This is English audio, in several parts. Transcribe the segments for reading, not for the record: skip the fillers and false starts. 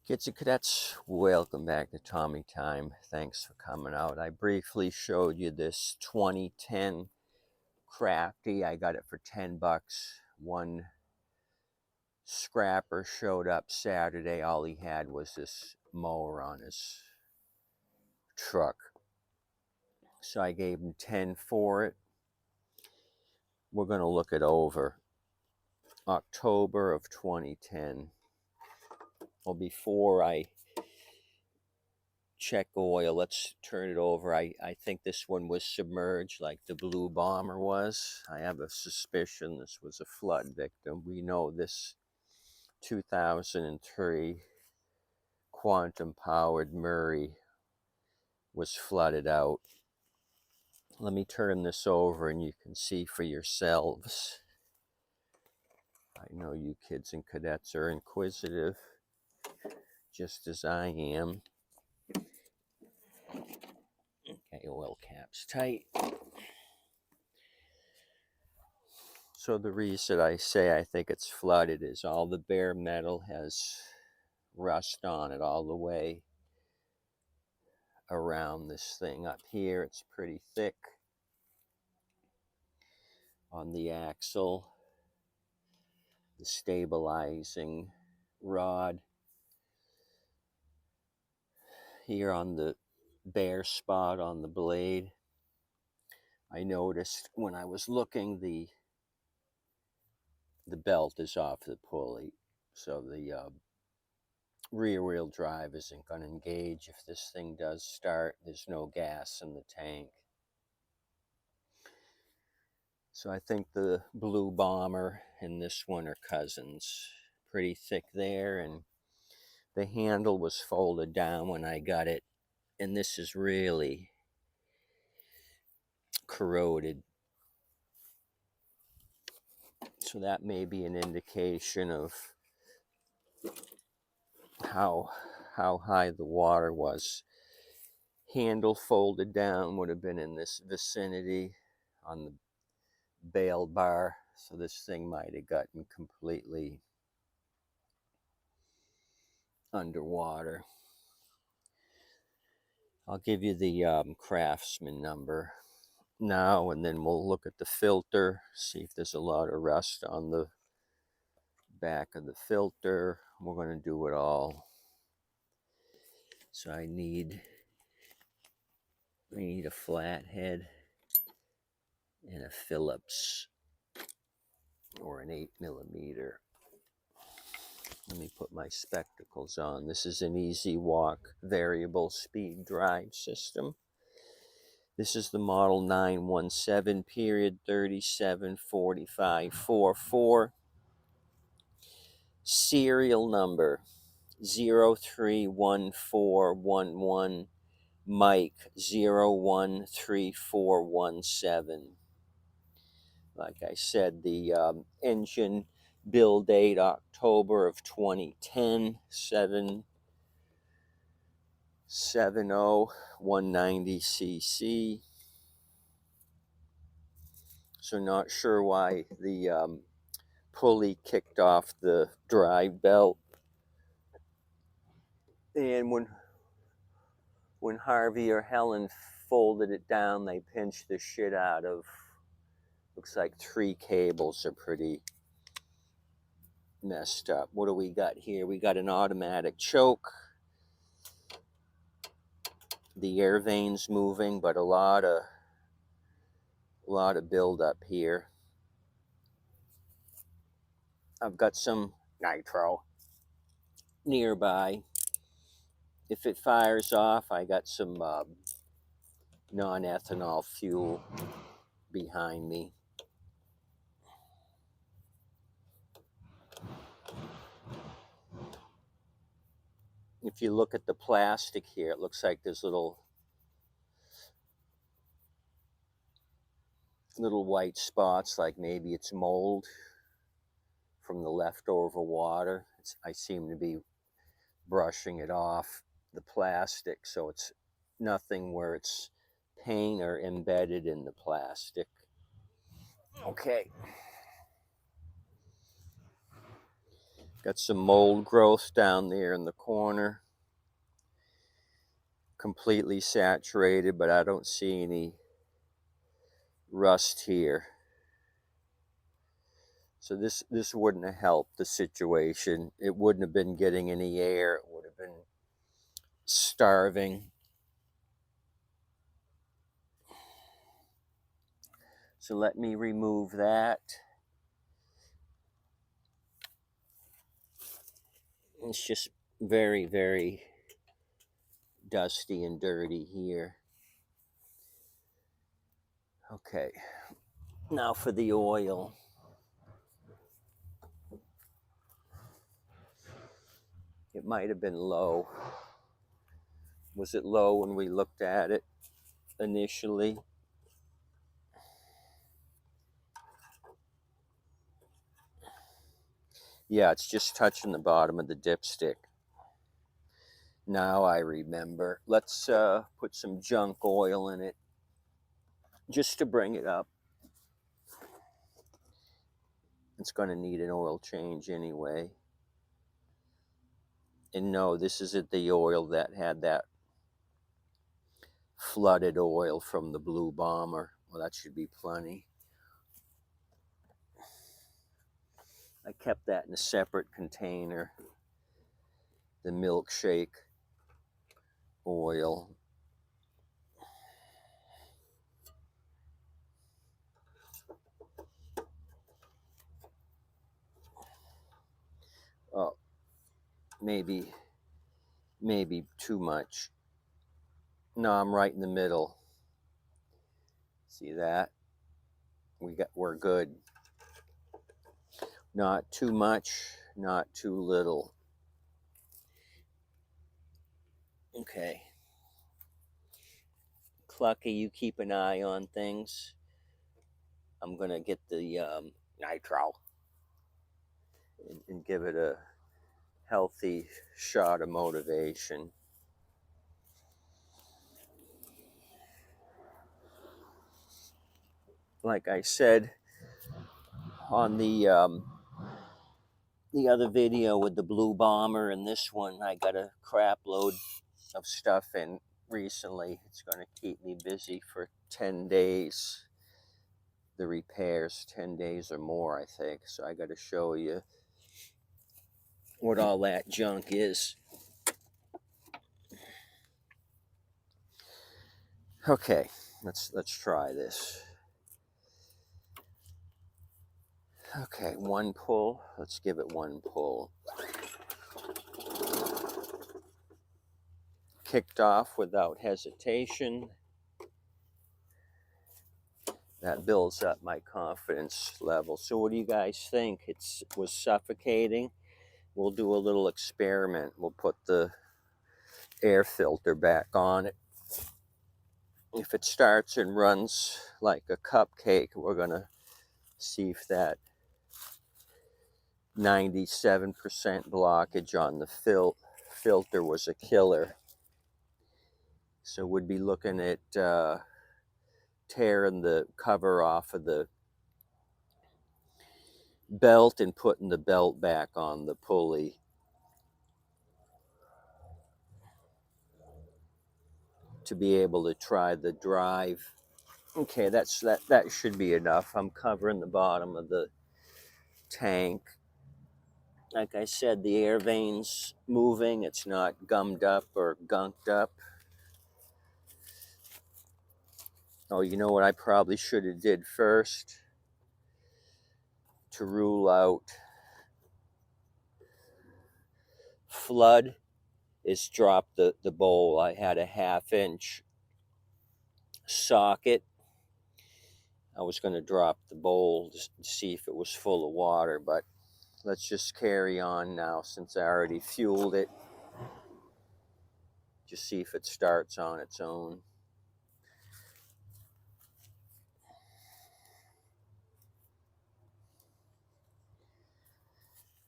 Kids and cadets, welcome back to Tommy Time. Thanks for coming out. I briefly showed you this 2010 Crafty. I got it for 10 bucks. One scrapper showed up Saturday. All he had was this mower on his truck. So I gave him 10 for it. We're going to look it over. October of 2010. Well, before I check oil, let's turn it over. I think this one was submerged like the Blue Bomber was. I have a suspicion this was a flood victim. We know this 2003 quantum powered Murray was flooded out. Let me turn this over and you can see for yourselves. I know you kids and cadets are inquisitive, just as I am. Okay, oil cap's tight. So the reason I say I think it's flooded is all the bare metal has rust on it all the way around this thing. Up here it's pretty thick on the axle, the stabilizing rod. Here on the bare spot on the blade, I noticed when I was looking the belt is off the pulley, so the rear wheel drive isn't going to engage. If this thing does start, there's no gas in the tank. So I think the Blue Bomber and this one are cousins. Pretty thick there, and the handle was folded down when I got it, and this is really corroded. So that may be an indication of how high the water was. Handle folded down would have been in this vicinity on the bail bar, so this thing might have gotten completely underwater. I'll give you the Craftsman number now, and then we'll look at the filter, see if there's a lot of rust on the back of the filter. We're going to do it all. So I need a flathead and a Phillips or an 8mm. Let me put my spectacles on. This is an Easy Walk variable speed drive system. This is the model 917 period 374544. Serial number 031411, Mike 013417. Like I said, the engine build date October of 2010, 190cc. So not sure why the pulley kicked off the drive belt. And when Harvey or Helen folded it down, they pinched the shit out of, looks like 3 cables are pretty messed up. What do we got here? We got an automatic choke. The air veins moving, but a lot of buildup here. I've got some nitro nearby. If it fires off, I got some non-ethanol fuel behind me. If you look at the plastic here, it looks like there's little white spots, like maybe it's mold from the leftover water. I seem to be brushing it off the plastic, so it's nothing where it's paint or embedded in the plastic. Okay. Got some mold growth down there in the corner. Completely saturated, but I don't see any rust here. So this wouldn't have helped the situation. It wouldn't have been getting any air. It would have been starving. So let me remove that. It's just very, very dusty and dirty here. Okay, now for the oil. It might have been low. Was it low when we looked at it initially? Yeah, it's just touching the bottom of the dipstick. Now I remember. Let's put some junk oil in it just to bring it up. It's going to need an oil change anyway. And no, this isn't the oil that had that flooded oil from the Blue Bomber. Well, that should be plenty. I kept that in a separate container. The milkshake oil. Oh, maybe too much. No, I'm right in the middle. See that? We're good. Not too much, not too little. Okay. Clucky, you keep an eye on things. I'm gonna get the nitro and give it a healthy shot of motivation. Like I said on the other video with the Blue Bomber and this one, I got a crap load of stuff in recently. It's going to keep me busy for 10 days. The repairs, 10 days or more, I think. So I got to show you what all that junk is. Okay, let's try this. Okay, one pull. Let's give it one pull. Kicked off without hesitation. That builds up my confidence level. So what do you guys think? It was suffocating. We'll do a little experiment. We'll put the air filter back on it. If it starts and runs like a cupcake, we're gonna see if that 97% blockage on the filter was a killer. So we'd be looking at tearing the cover off of the belt and putting the belt back on the pulley. To be able to try the drive. Okay, that should be enough. I'm covering the bottom of the tank. Like I said, the air veins moving. It's not gummed up or gunked up. Oh, you know what I probably should have did first? To rule out flood is drop the bowl. I had a 1/2 inch socket. I was going to drop the bowl to see if it was full of water, but let's just carry on now since I already fueled it. Just see if it starts on its own.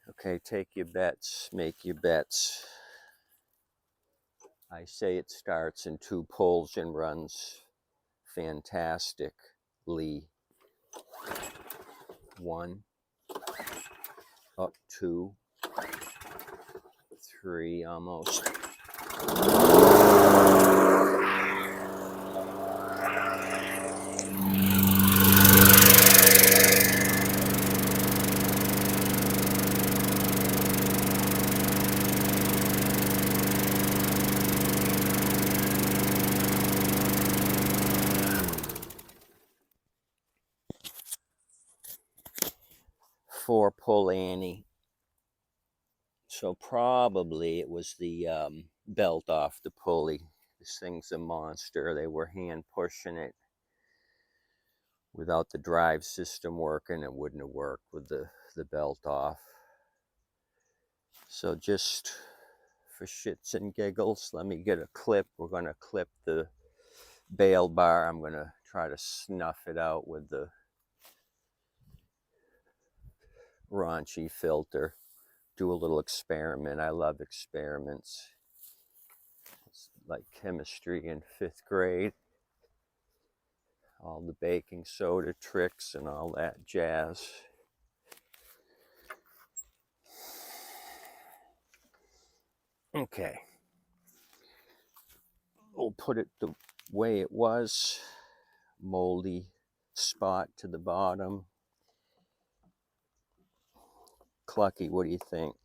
Okay, take your bets, make your bets. I say it starts in 2 pulls and runs fantastically. 1, up 2, 3 almost. For Pully. So probably it was the belt off the pulley. This thing's a monster. They were hand pushing it. Without the drive system working, it wouldn't have worked with the belt off. So just for shits and giggles, let me get a clip. We're going to clip the bail bar. I'm going to try to snuff it out with the raunchy filter. Do a little experiment. I love experiments. It's like chemistry in 5th grade. All the baking soda tricks and all that jazz. Okay. We'll put it the way it was. Moldy spot to the bottom. Clucky, what do you think?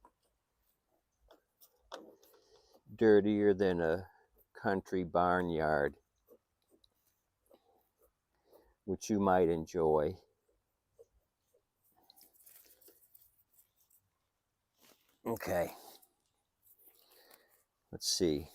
Dirtier than a country barnyard, which you might enjoy. Okay. Let's see.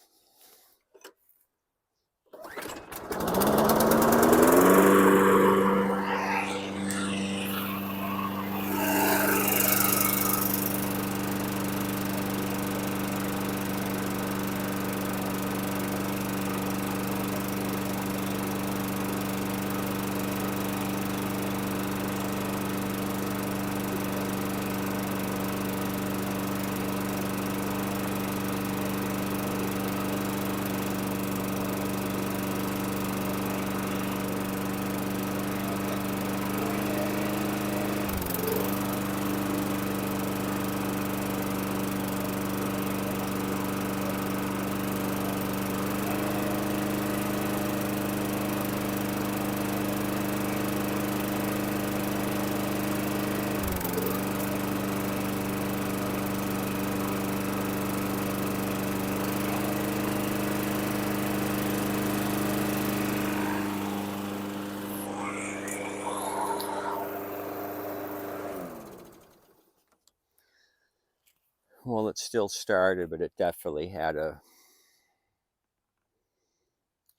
Well, it still started, but it definitely had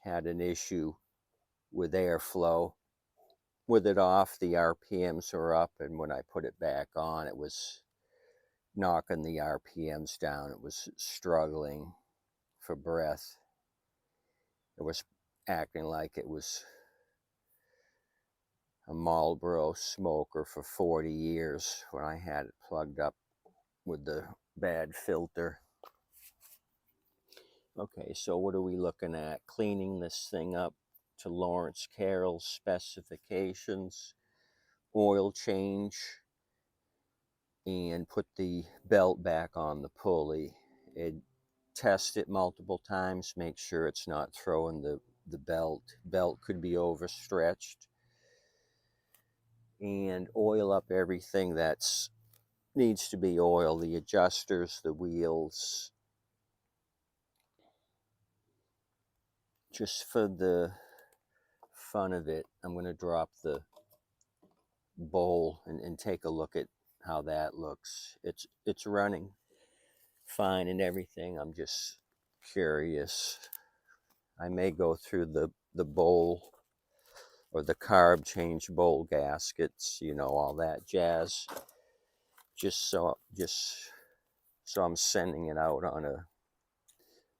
an issue with airflow. With it off, the RPMs were up, and when I put it back on, it was knocking the RPMs down. It was struggling for breath. It was acting like it was a Marlboro smoker for 40 years when I had it plugged up with the bad filter. Okay, so what are we looking at? Cleaning this thing up to Lawrence Carroll's specifications, oil change, and put the belt back on the pulley. Test it multiple times, make sure it's not throwing the belt. Belt could be overstretched. And oil up everything that's needs to be oiled, the adjusters, the wheels. Just for the fun of it, I'm going to drop the bowl and take a look at how that looks. It's running fine and everything. I'm just curious. I may go through the bowl or the carb change bowl gaskets, you know, all that jazz. Just so I'm sending it out on a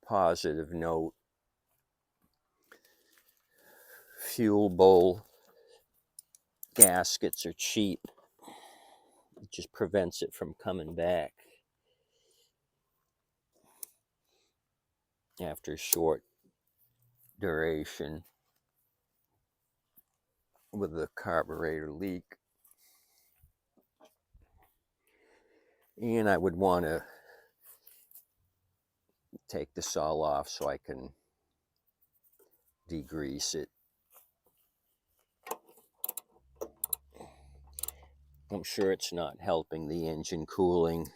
positive note. Fuel bowl gaskets are cheap. It just prevents it from coming back after a short duration with a carburetor leak. And I would want to take this all off so I can degrease it. I'm sure it's not helping the engine cooling.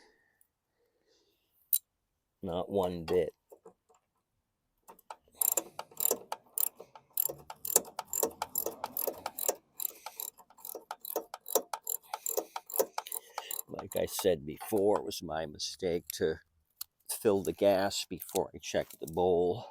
Not one bit. Like I said before, it was my mistake to fill the gas before I checked the bowl.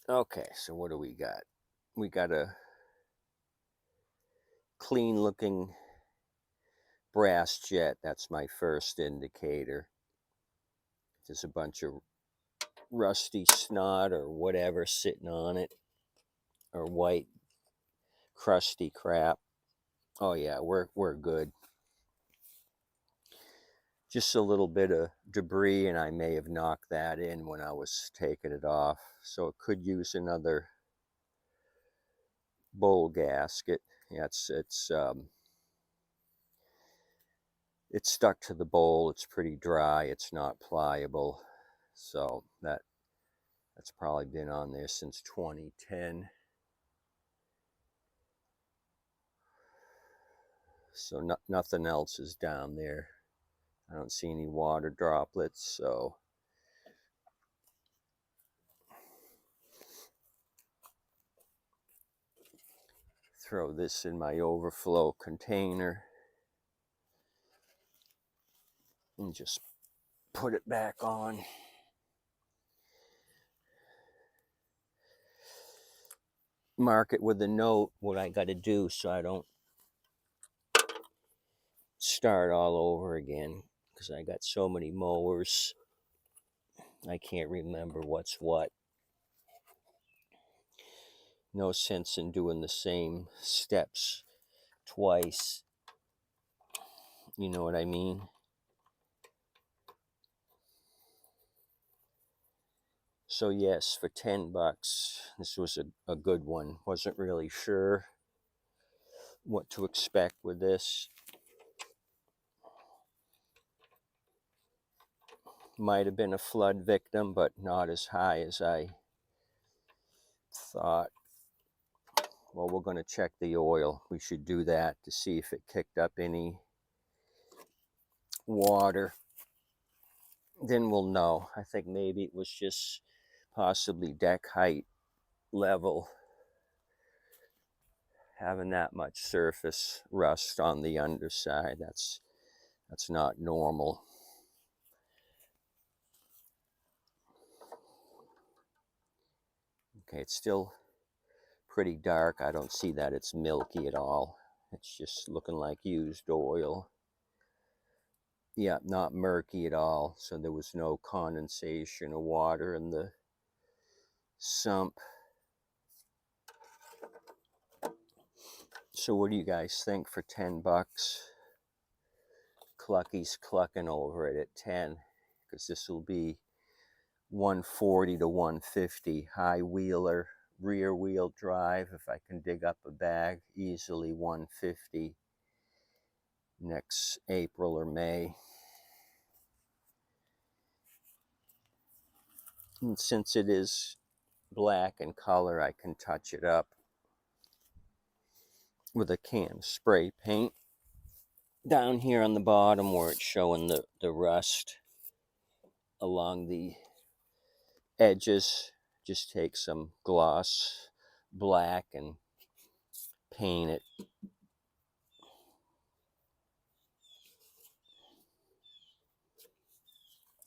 Okay, so what do we got? We got a clean looking brass jet. That's my first indicator. There's a bunch of rusty snot or whatever sitting on it, or white crusty crap. Oh yeah, we're good. Just a little bit of debris, and I may have knocked that in when I was taking it off, so it could use another bowl gasket. Yeah, it's stuck to the bowl. It's pretty dry. It's not pliable, so that's probably been on there since 2010. So nothing else is down there. I don't see any water droplets, so throw this in my overflow container and just put it back on. Mark it with a note what I got to do so I don't start all over again, because I got so many mowers I can't remember what's what. No sense in doing the same steps twice. You know what I mean? So yes, for 10 bucks, this was a good one. Wasn't really sure what to expect with this. Might have been a flood victim, but not as high as I thought. Well, we're going to check the oil. We should do that to see if it kicked up any water. Then we'll know. I think maybe it was just possibly deck height level, having that much surface rust on the underside. That's not normal. Okay, it's still pretty dark. I don't see that it's milky at all. It's just looking like used oil. Yeah, not murky at all. So there was no condensation of water in the sump. So what do you guys think for 10 bucks? Clucky's clucking over it at 10, because this will be 140 to 150 high wheeler, rear wheel drive. If I can dig up a bag, easily 150 next April or May. And since it is black in color, I can touch it up with a can of spray paint down here on the bottom where it's showing the rust along the edges. Just take some gloss black and paint it.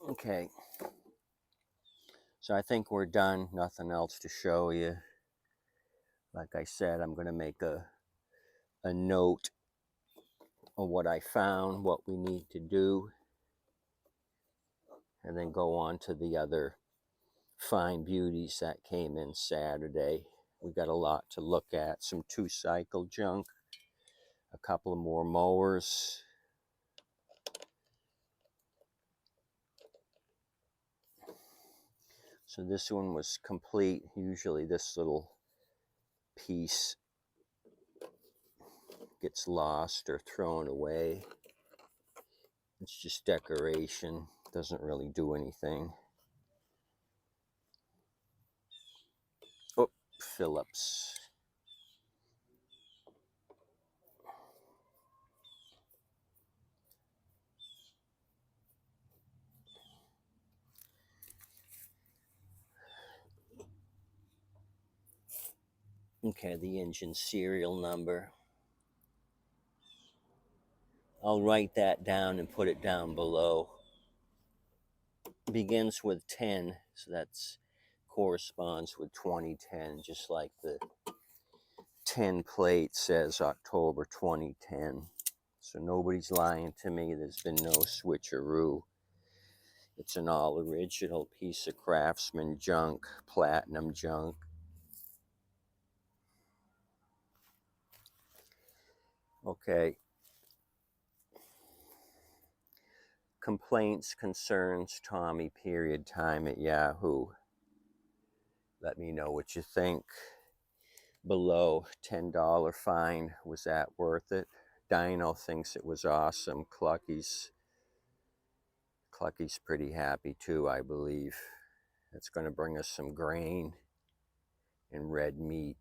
Okay, so I think we're done. Nothing else to show you. Like I said, I'm going to make a note of what I found, what we need to do, and then go on to the other fine beauties that came in Saturday. We got a lot to look at. Some 2-cycle junk, a couple of more mowers. So this one was complete. Usually this little piece gets lost or thrown away. It's just decoration. Doesn't really do anything. Oh, Phillips. Okay, the engine serial number. I'll write that down and put it down below. Begins with 10, so that's corresponds with 2010, just like the 10 plate says October 2010. So nobody's lying to me. There's been no switcheroo. It's an all original piece of Craftsman junk, platinum junk. Okay. Complaints, concerns, Tommy, period, time at Yahoo. Let me know what you think below. $10 fine. Was that worth it? Dino thinks it was awesome. Clucky's pretty happy too, I believe. It's going to bring us some grain and red meat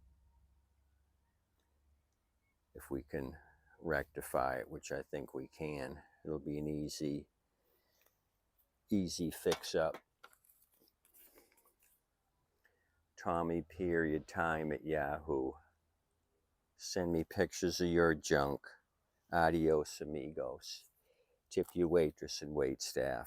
if we can rectify it, which I think we can. It'll be an easy fix up. Tommy, period, time at Yahoo. Send me pictures of your junk. Adios, amigos. Tip your waitress and waitstaff.